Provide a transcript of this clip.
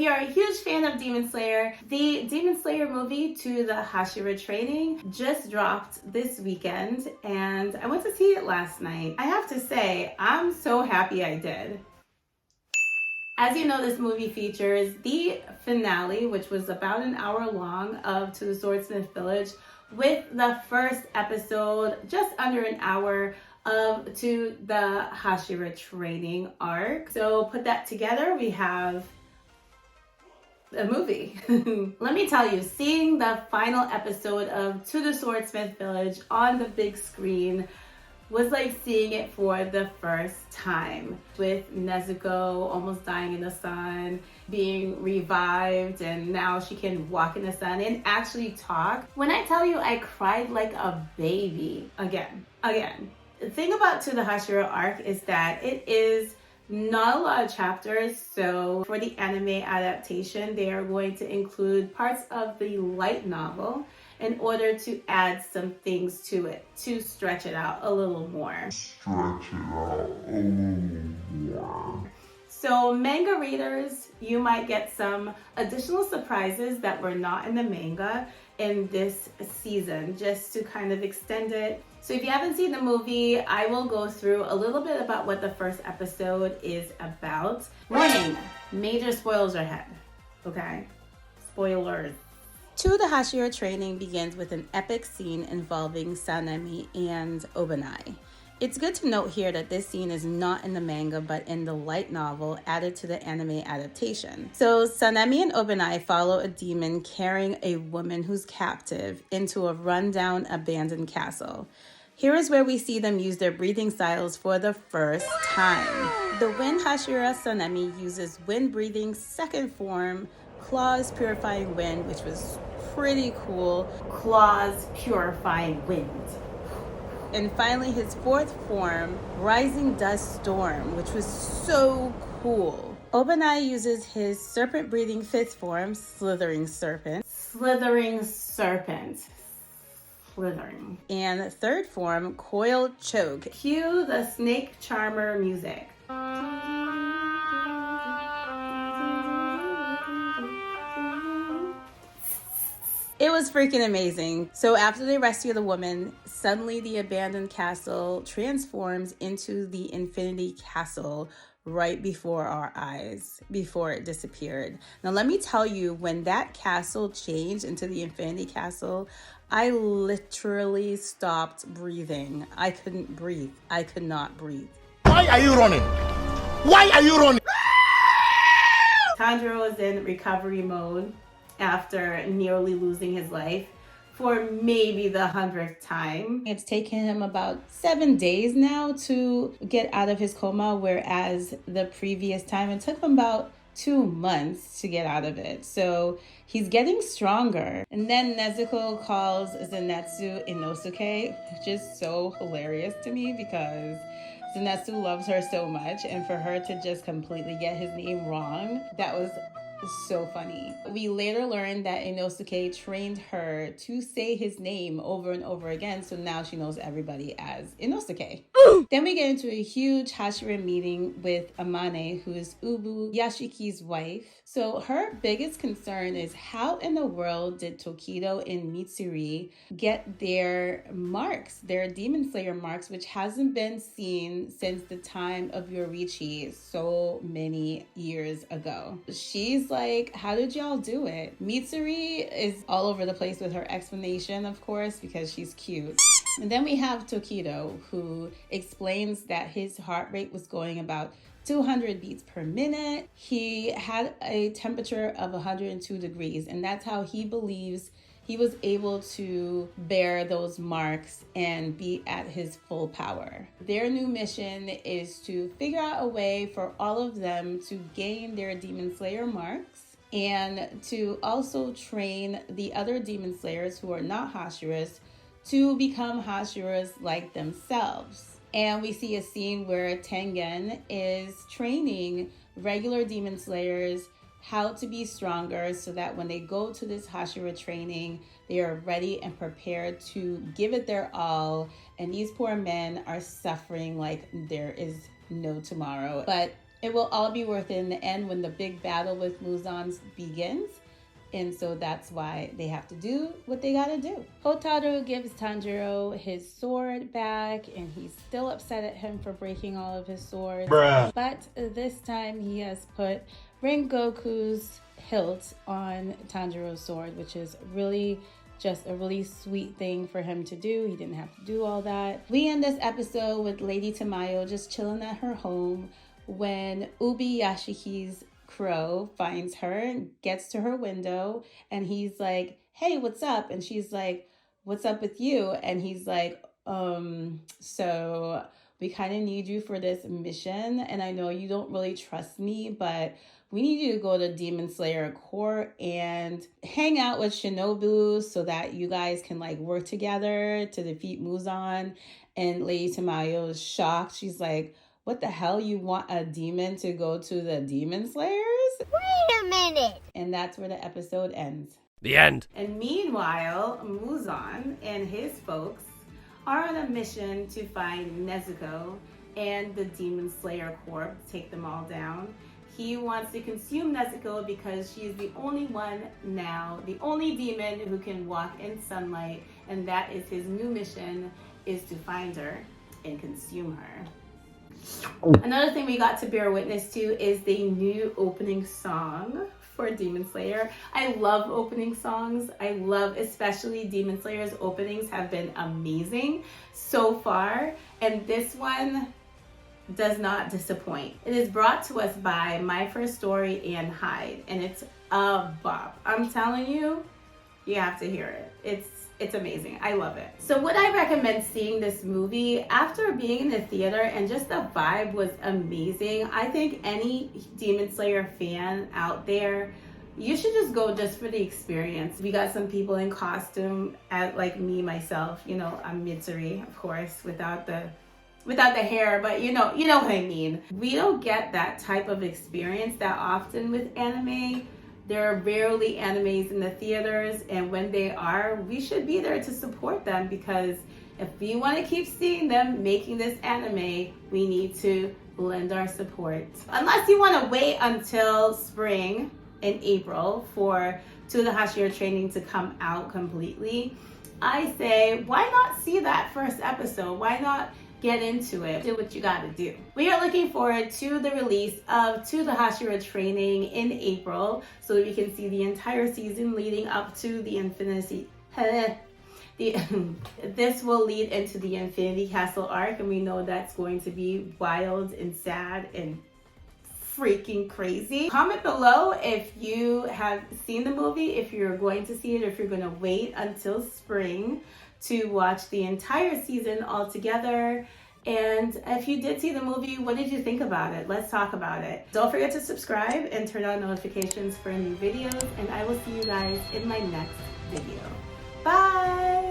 you're a huge fan of Demon Slayer, the Demon Slayer movie To the Hashira Training just dropped this weekend, and I went to see it last night. I have to say, I'm so happy I did. As you know, this movie features the finale, which was about an hour long, of To the Swordsmith Village, with the first episode, just under an hour, of To the Hashira Training arc. So put that together, we have a movie. Let me tell you, seeing the final episode of To the Swordsmith Village on the big screen was like seeing it for the first time, with Nezuko almost dying in the sun, being revived, and now she can walk in the sun and actually talk. When I tell you I cried like a baby, again. The thing about To the Hashira arc is that it is not a lot of chapters, so for the anime adaptation, they are going to include parts of the light novel in order to add some things to it, to stretch it out a little more. So manga readers, you might get some additional surprises that were not in the manga in this season, just to kind of extend it. So if you haven't seen the movie, I will go through a little bit about what the first episode is about. Warning, major spoilers ahead, okay? Spoilers. To the Hashira Training begins with an epic scene involving Sanemi and Obanai. It's good to note here that this scene is not in the manga, but in the light novel added to the anime adaptation. So Sanemi and Obanai follow a demon carrying a woman who's captive into a rundown abandoned castle. Here is where we see them use their breathing styles for the first time. The Wind Hashira Sanemi uses wind breathing second form, Claws Purifying Wind, which was pretty cool. Claws Purifying Wind. And finally, his fourth form, Rising Dust Storm, which was so cool. Obanai uses his serpent breathing fifth form, Slithering Serpent. Slithering Serpent. Slithering. And third form, Coiled Choke. Cue the Snake Charmer music. It was freaking amazing. So after they rescue the woman, suddenly the abandoned castle transforms into the Infinity Castle right before our eyes, before it disappeared. Now let me tell you, when that castle changed into the Infinity Castle, I literally stopped breathing. I couldn't breathe. I could not breathe. Why are you running? Why are you running? Tanjiro was in recovery mode after nearly losing his life for maybe the 100th time. It's taken him about 7 days now to get out of his coma, whereas the previous time it took him about 2 months to get out of it. So he's getting stronger. And then Nezuko calls Zenitsu Inosuke, which is so hilarious to me because Zenitsu loves her so much, and for her to just completely get his name wrong, that was so funny. We later learned that Inosuke trained her to say his name over and over again, so now she knows everybody as Inosuke. Then we get into a huge Hashira meeting with Amane, who is Ubu Yashiki's wife. So her biggest concern is how in the world did Tokido and Mitsuri get their marks, their Demon Slayer marks, which hasn't been seen since the time of Yorichi so many years ago. She's like, how did y'all do it? Mitsuri is all over the place with her explanation, of course, because she's cute. And then we have Tokido, who explains that his heart rate was going about 200 beats per minute. He had a temperature of 102 degrees, and that's how he believes he was able to bear those marks and be at his full power. Their new mission is to figure out a way for all of them to gain their Demon Slayer marks and to also train the other Demon Slayers who are not Hashiras to become Hashiras like themselves. And we see a scene where Tengen is training regular Demon Slayers how to be stronger so that when they go to this Hashira training, they are ready and prepared to give it their all. And these poor men are suffering like there is no tomorrow. But It will all be worth it in the end when the big battle with Muzan begins. And so that's why they have to do what they gotta do. Hotaru gives Tanjiro his sword back, and he's still upset at him for breaking all of his swords. Bruh. But this time he has put Rengoku's hilt on Tanjiro's sword, which is really just a really sweet thing for him to do. He didn't have to do all that. We end this episode with Lady Tamayo just chilling at her home when Ubi Yashiki's crow finds her and gets to her window, and he's like, hey, what's up? And she's like, what's up with you? And he's like, so we kind of need you for this mission, and I know you don't really trust me, but we need you to go to Demon Slayer Court and hang out with Shinobu so that you guys can like work together to defeat Muzan. And Lady Tamayo is shocked. She's like, what the hell? You want a demon to go to the Demon Slayers? Wait a minute! And that's where the episode ends. The end. And meanwhile, Muzan and his folks are on a mission to find Nezuko and the Demon Slayer Corps, take them all down. He wants to consume Nezuko because she is the only one now, the only demon who can walk in sunlight, and that is his new mission, is to find her and consume her. Another thing we got to bear witness to is the new opening song for Demon Slayer. I love opening songs. I love, especially Demon Slayer's openings have been amazing so far, and this one does not disappoint. It is brought to us by My First Story and Hyde, and it's a bop. I'm telling you, you have to hear it. It's amazing. I love it. So would I recommend seeing this movie? After being in the theater and just the vibe was amazing, I think any Demon Slayer fan out there, you should just go just for the experience. We got some people in costume, like me, myself. You know, I'm Mitsuri, of course, without the hair, but you know what I mean. We don't get that type of experience that often with anime. There are rarely animes in the theaters, and when they are, we should be there to support them, because if we want to keep seeing them making this anime, we need to lend our support. Unless you want to wait until spring in April for To the Hashira training to come out completely, I say, why not see that first episode? Why not get into it? Do what you gotta do. We are looking forward to the release of To the Hashira training in April, so that we can see the entire season leading up to the Infinity. This will lead into the Infinity Castle arc, and we know that's going to be wild and sad and freaking crazy. Comment below if you have seen the movie, if you're going to see it, or if you're going to wait until spring to watch the entire season all together. And if you did see the movie, what did you think about it? Let's talk about it. Don't forget to subscribe and turn on notifications for new videos, and I will see you guys in my next video. Bye!